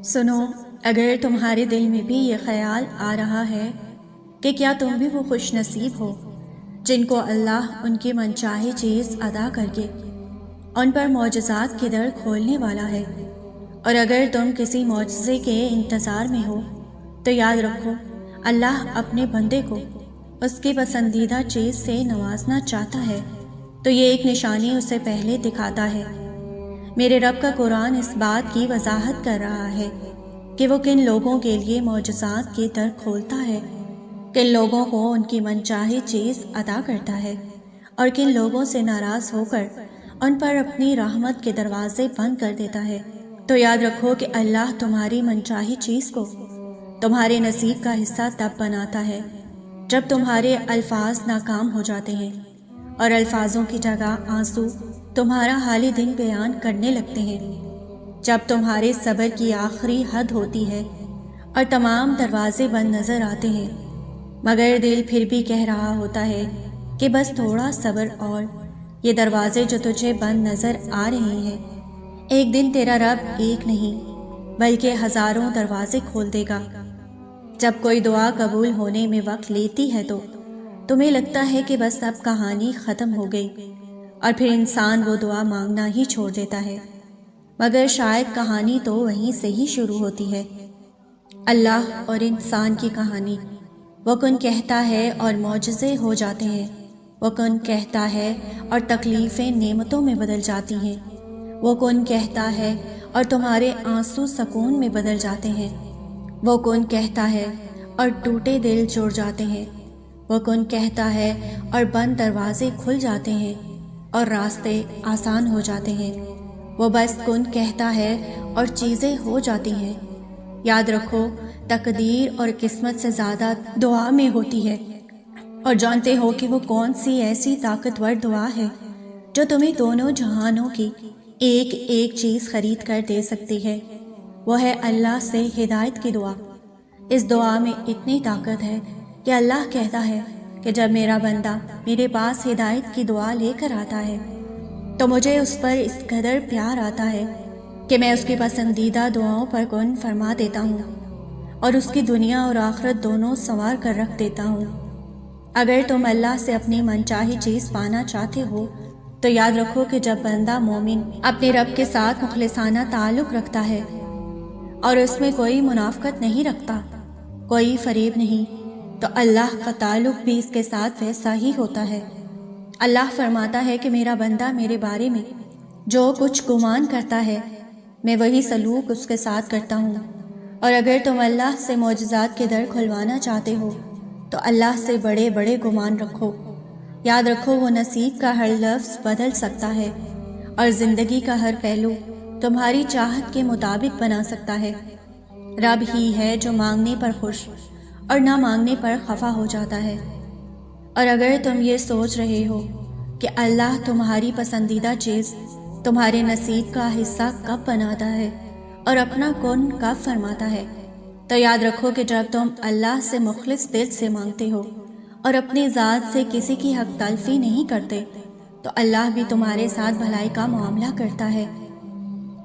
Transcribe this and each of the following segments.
سنو، اگر تمہارے دل میں بھی یہ خیال آ رہا ہے کہ کیا تم بھی وہ خوش نصیب ہو جن کو اللہ ان کی منچاہی چیز عطا کر کے ان پر معجزات کے در کھولنے والا ہے، اور اگر تم کسی معجزے کے انتظار میں ہو تو یاد رکھو اللہ اپنے بندے کو اس کی پسندیدہ چیز سے نوازنا چاہتا ہے تو یہ ایک نشانی اسے پہلے دکھاتا ہے۔ میرے رب کا قرآن اس بات کی وضاحت کر رہا ہے کہ وہ کن لوگوں کے لیے معجزات کے در کھولتا ہے، کن لوگوں کو ان کی منچاہی چیز عطا کرتا ہے، اور کن لوگوں سے ناراض ہو کر ان پر اپنی رحمت کے دروازے بند کر دیتا ہے۔ تو یاد رکھو کہ اللہ تمہاری منچاہی چیز کو تمہارے نصیب کا حصہ تب بناتا ہے جب تمہارے الفاظ ناکام ہو جاتے ہیں اور الفاظوں کی جگہ آنسو تمہارا حال دن بیان کرنے لگتے ہیں، جب تمہارے صبر کی آخری حد ہوتی ہے اور تمام دروازے بند نظر آتے ہیں، مگر دل پھر بھی کہہ رہا ہوتا ہے کہ بس تھوڑا صبر، اور یہ دروازے جو تجھے بند نظر آ رہے ہیں ایک دن تیرا رب ایک نہیں بلکہ ہزاروں دروازے کھول دے گا۔ جب کوئی دعا قبول ہونے میں وقت لیتی ہے تو تمہیں لگتا ہے کہ بس اب کہانی ختم ہو گئی، اور پھر انسان وہ دعا مانگنا ہی چھوڑ دیتا ہے، مگر شاید کہانی تو وہیں سے ہی شروع ہوتی ہے۔ اللہ اور انسان کی کہانی، وہ کن کہتا ہے اور معجزے ہو جاتے ہیں، وہ کن کہتا ہے اور تکلیفیں نعمتوں میں بدل جاتی ہیں، وہ کن کہتا ہے اور تمہارے آنسو سکون میں بدل جاتے ہیں، وہ کن کہتا ہے اور ٹوٹے دل جڑ جاتے ہیں، وہ کن کہتا ہے اور بند دروازے کھل جاتے ہیں اور راستے آسان ہو جاتے ہیں، وہ بس کن کہتا ہے اور چیزیں ہو جاتی ہیں۔ یاد رکھو تقدیر اور قسمت سے زیادہ دعا میں ہوتی ہے، اور جانتے ہو کہ وہ کون سی ایسی طاقتور دعا ہے جو تمہیں دونوں جہانوں کی ایک ایک چیز خرید کر دے سکتی ہے؟ وہ ہے اللہ سے ہدایت کی دعا۔ اس دعا میں اتنی طاقت ہے کہ اللہ کہتا ہے کہ جب میرا بندہ میرے پاس ہدایت کی دعا لے کر آتا ہے تو مجھے اس پر اس قدر پیار آتا ہے کہ میں اس کی پسندیدہ دعاؤں پر کن فرما دیتا ہوں اور اس کی دنیا اور آخرت دونوں سنوار کر رکھ دیتا ہوں۔ اگر تم اللہ سے اپنی منچاہی چیز پانا چاہتے ہو تو یاد رکھو کہ جب بندہ مومن اپنے رب کے ساتھ مخلصانہ تعلق رکھتا ہے اور اس میں کوئی منافقت نہیں رکھتا، کوئی فریب نہیں، تو اللہ کا تعلق بھی اس کے ساتھ ویسا ہی ہوتا ہے۔ اللہ فرماتا ہے کہ میرا بندہ میرے بارے میں جو کچھ گمان کرتا ہے میں وہی سلوک اس کے ساتھ کرتا ہوں، اور اگر تم اللہ سے معجزات کے در کھلوانا چاہتے ہو تو اللہ سے بڑے بڑے گمان رکھو۔ یاد رکھو وہ نصیب کا ہر لفظ بدل سکتا ہے اور زندگی کا ہر پہلو تمہاری چاہت کے مطابق بنا سکتا ہے۔ رب ہی ہے جو مانگنے پر خوش اور نہ مانگنے پر خفا ہو جاتا ہے۔ اور اگر تم یہ سوچ رہے ہو کہ اللہ تمہاری پسندیدہ چیز تمہارے نصیب کا حصہ کب بناتا ہے اور اپنا کن کب فرماتا ہے، تو یاد رکھو کہ جب تم اللہ سے مخلص دل سے مانگتے ہو اور اپنی ذات سے کسی کی حق تلفی نہیں کرتے تو اللہ بھی تمہارے ساتھ بھلائی کا معاملہ کرتا ہے۔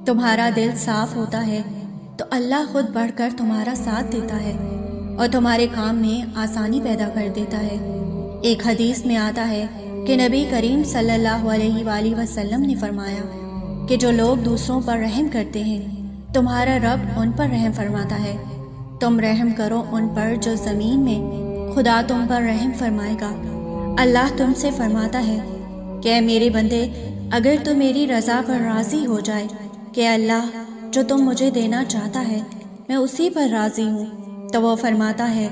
تمہارا دل صاف ہوتا ہے تو اللہ خود بڑھ کر تمہارا ساتھ دیتا ہے اور تمہارے کام میں آسانی پیدا کر دیتا ہے۔ ایک حدیث میں آتا ہے کہ نبی کریم صلی اللہ علیہ وآلہ وسلم نے فرمایا کہ جو لوگ دوسروں پر رحم کرتے ہیں تمہارا رب ان پر رحم فرماتا ہے۔ تم رحم کرو ان پر جو زمین میں، خدا تم پر رحم فرمائے گا۔ اللہ تم سے فرماتا ہے کہ اے میرے بندے، اگر تو میری رضا پر راضی ہو جائے کہ اللہ جو تم مجھے دینا چاہتا ہے میں اسی پر راضی ہوں، تو وہ فرماتا ہے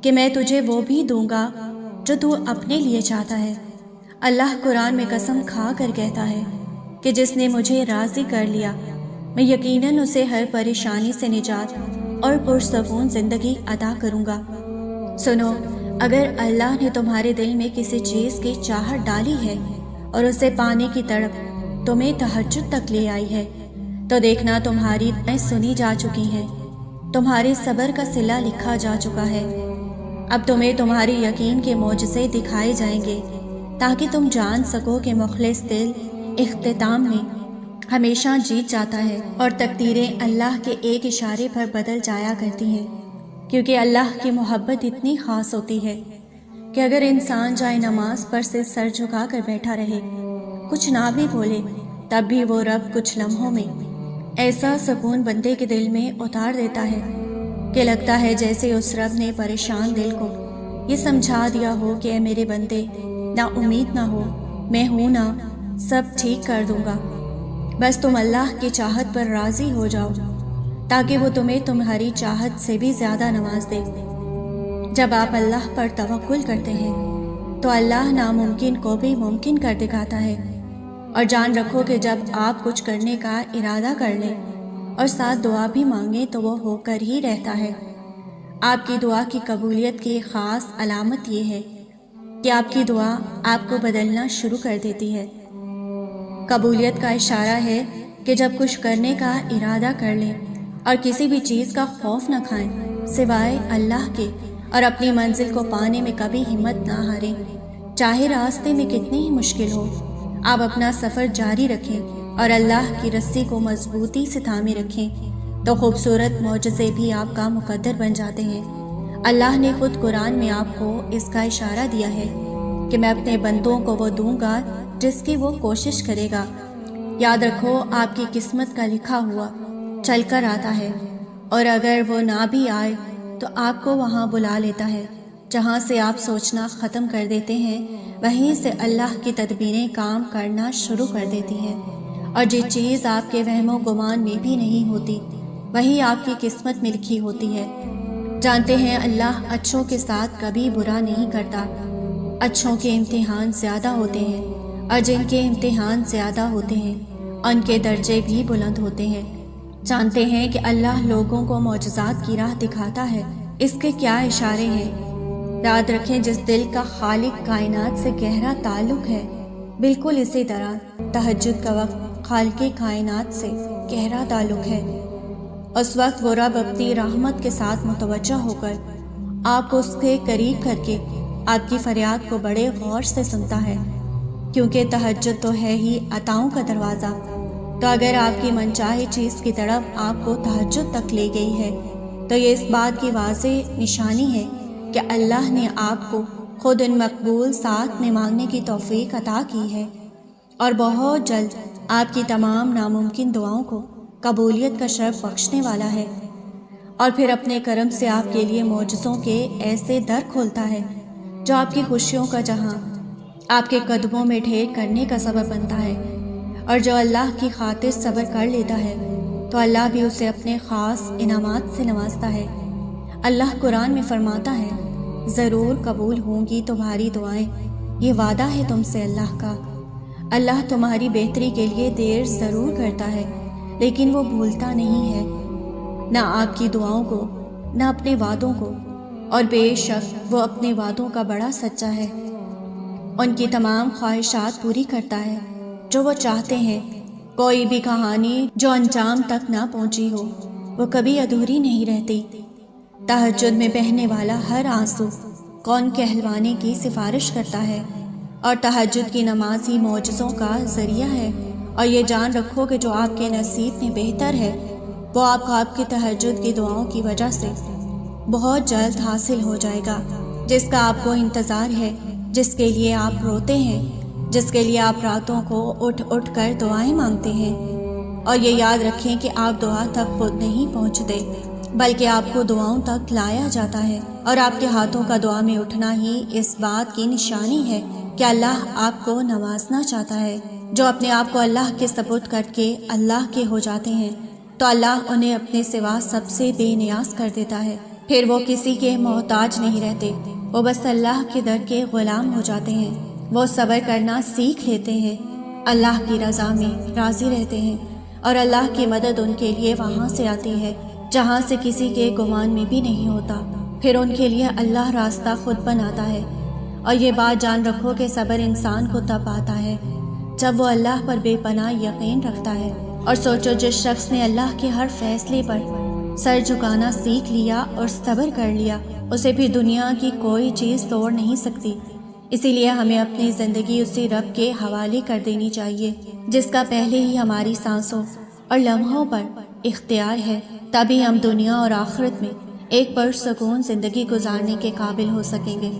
کہ میں تجھے وہ بھی دوں گا جو تو اپنے لیے چاہتا ہے۔ اللہ قرآن میں قسم کھا کر کہتا ہے کہ جس نے مجھے راضی کر لیا میں یقیناً اسے ہر پریشانی سے نجات اور پرسکون زندگی عطا کروں گا۔ سنو، اگر اللہ نے تمہارے دل میں کسی چیز کی چاہت ڈالی ہے اور اسے پانے کی تڑپ تمہیں تہجد تک لے آئی ہے تو دیکھنا تمہاری دعائیں سنی جا چکی ہیں، تمہارے صبر کا صلہ لکھا جا چکا ہے۔ اب تمہیں تمہارے یقین کے معجزے دکھائے جائیں گے تاکہ تم جان سکو کہ مخلص دل اختتام میں ہمیشہ جیت جاتا ہے اور تقدیریں اللہ کے ایک اشارے پر بدل جایا کرتی ہیں، کیونکہ اللہ کی محبت اتنی خاص ہوتی ہے کہ اگر انسان جائے نماز پر سے سر جھکا کر بیٹھا رہے، کچھ نہ بھی بولے، تب بھی وہ رب کچھ لمحوں میں ایسا سکون بندے کے دل میں اتار دیتا ہے کہ لگتا ہے جیسے اس رب نے پریشان دل کو یہ سمجھا دیا ہو کہ اے میرے بندے، نا امید نہ ہو، میں ہوں نا، سب ٹھیک کر دوں گا، بس تم اللہ کی چاہت پر راضی ہو جاؤ تاکہ وہ تمہیں تمہاری چاہت سے بھی زیادہ نواز دے۔ جب آپ اللہ پر توکل کرتے ہیں تو اللہ ناممکن کو بھی ممکن کر دکھاتا ہے، اور جان رکھو کہ جب آپ کچھ کرنے کا ارادہ کر لیں اور ساتھ دعا بھی مانگیں تو وہ ہو کر ہی رہتا ہے۔ آپ کی دعا کی قبولیت کی خاص علامت یہ ہے کہ آپ کی دعا آپ کو بدلنا شروع کر دیتی ہے۔ قبولیت کا اشارہ ہے کہ جب کچھ کرنے کا ارادہ کر لیں اور کسی بھی چیز کا خوف نہ کھائیں سوائے اللہ کے، اور اپنی منزل کو پانے میں کبھی ہمت نہ ہاریں، چاہے راستے میں کتنی ہی مشکل ہو۔ آپ اپنا سفر جاری رکھیں اور اللہ کی رسی کو مضبوطی سے تھامے رکھیں تو خوبصورت معجزے بھی آپ کا مقدر بن جاتے ہیں۔ اللہ نے خود قرآن میں آپ کو اس کا اشارہ دیا ہے کہ میں اپنے بندوں کو وہ دوں گا جس کی وہ کوشش کرے گا۔ یاد رکھو، آپ کی قسمت کا لکھا ہوا چل کر آتا ہے، اور اگر وہ نہ بھی آئے تو آپ کو وہاں بلا لیتا ہے۔ جہاں سے آپ سوچنا ختم کر دیتے ہیں وہیں سے اللہ کی تدبیریں کام کرنا شروع کر دیتی ہیں، اور جو چیز آپ کے وہم و گمان میں بھی نہیں ہوتی وہی آپ کی قسمت میں لکھی ہوتی ہے۔ جانتے ہیں اللہ اچھوں کے ساتھ کبھی برا نہیں کرتا۔ اچھوں کے امتحان زیادہ ہوتے ہیں، اور جن کے امتحان زیادہ ہوتے ہیں ان کے درجے بھی بلند ہوتے ہیں۔ جانتے ہیں کہ اللہ لوگوں کو معجزات کی راہ دکھاتا ہے، اس کے کیا اشارے ہیں۔ یاد رکھیں، جس دل کا خالق کائنات سے گہرا تعلق ہے، بالکل اسی طرح تہجد کا وقت خالق کائنات سے گہرا تعلق ہے۔ اس وقت وہ رب اپنی رحمت کے ساتھ متوجہ ہو کر آپ کو اس کے قریب کر کے آپ کی فریاد کو بڑے غور سے سنتا ہے، کیونکہ تہجد تو ہے ہی عطاؤں کا دروازہ۔ تو اگر آپ کی منچاہی چیز کی طرف آپ کو تہجد تک لے گئی ہے تو یہ اس بات کی واضح نشانی ہے کہ اللہ نے آپ کو خود ان مقبول ساتھ میں مانگنے کی توفیق عطا کی ہے، اور بہت جلد آپ کی تمام ناممکن دعاؤں کو قبولیت کا شرف بخشنے والا ہے، اور پھر اپنے کرم سے آپ کے لیے معجزوں کے ایسے در کھولتا ہے جو آپ کی خوشیوں کا جہاں آپ کے قدموں میں ڈھیر کرنے کا سبب بنتا ہے۔ اور جو اللہ کی خاطر صبر کر لیتا ہے تو اللہ بھی اسے اپنے خاص انعامات سے نوازتا ہے۔ اللہ قرآن میں فرماتا ہے، ضرور قبول ہوں گی تمہاری دعائیں، یہ وعدہ ہے تم سے اللہ کا۔ اللہ تمہاری بہتری کے لیے دیر ضرور کرتا ہے لیکن وہ بھولتا نہیں ہے، نہ آپ کی دعاؤں کو نہ اپنے وعدوں کو، اور بے شک وہ اپنے وعدوں کا بڑا سچا ہے۔ ان کی تمام خواہشات پوری کرتا ہے جو وہ چاہتے ہیں۔ کوئی بھی کہانی جو انجام تک نہ پہنچی ہو وہ کبھی ادھوری نہیں رہتی۔ تہجد میں بہنے والا ہر آنسو کون کہلوانے کی سفارش کرتا ہے، اور تہجد کی نماز ہی معجزوں کا ذریعہ ہے۔ اور یہ جان رکھو کہ جو آپ کے نصیب میں بہتر ہے وہ آپ کی تہجد کی دعاؤں کی وجہ سے بہت جلد حاصل ہو جائے گا۔ جس کا آپ کو انتظار ہے، جس کے لیے آپ روتے ہیں، جس کے لیے آپ راتوں کو اٹھ اٹھ کر دعائیں مانگتے ہیں۔ اور یہ یاد رکھیں کہ آپ دعا تک خود نہیں پہنچتے بلکہ آپ کو دعاؤں تک لایا جاتا ہے، اور آپ کے ہاتھوں کا دعا میں اٹھنا ہی اس بات کی نشانی ہے کہ اللہ آپ کو نوازنا چاہتا ہے۔ جو اپنے آپ کو اللہ کے سپرد کر کے اللہ کے ہو جاتے ہیں تو اللہ انہیں اپنے سوا سب سے بے نیاز کر دیتا ہے۔ پھر وہ کسی کے محتاج نہیں رہتے، وہ بس اللہ کے در کے غلام ہو جاتے ہیں۔ وہ صبر کرنا سیکھ لیتے ہیں، اللہ کی رضا میں راضی رہتے ہیں، اور اللہ کی مدد ان کے لیے وہاں سے آتی ہے جہاں سے کسی کے گمان میں بھی نہیں ہوتا۔ پھر ان کے لیے اللہ راستہ خود بناتا ہے۔ اور یہ بات جان رکھو کہ صبر انسان کو تب آتا ہے جب وہ اللہ پر بے پناہ یقین رکھتا ہے۔ اور سوچو، جس شخص نے اللہ کے ہر فیصلے پر سر جھکانا سیکھ لیا اور صبر کر لیا، اسے بھی دنیا کی کوئی چیز توڑ نہیں سکتی۔ اسی لیے ہمیں اپنی زندگی اسی رب کے حوالے کر دینی چاہیے جس کا پہلے ہی ہماری سانسوں اور لمحوں پر اختیار ہے، تبھی ہم دنیا اور آخرت میں ایک پرسکون زندگی گزارنے کے قابل ہو سکیں گے۔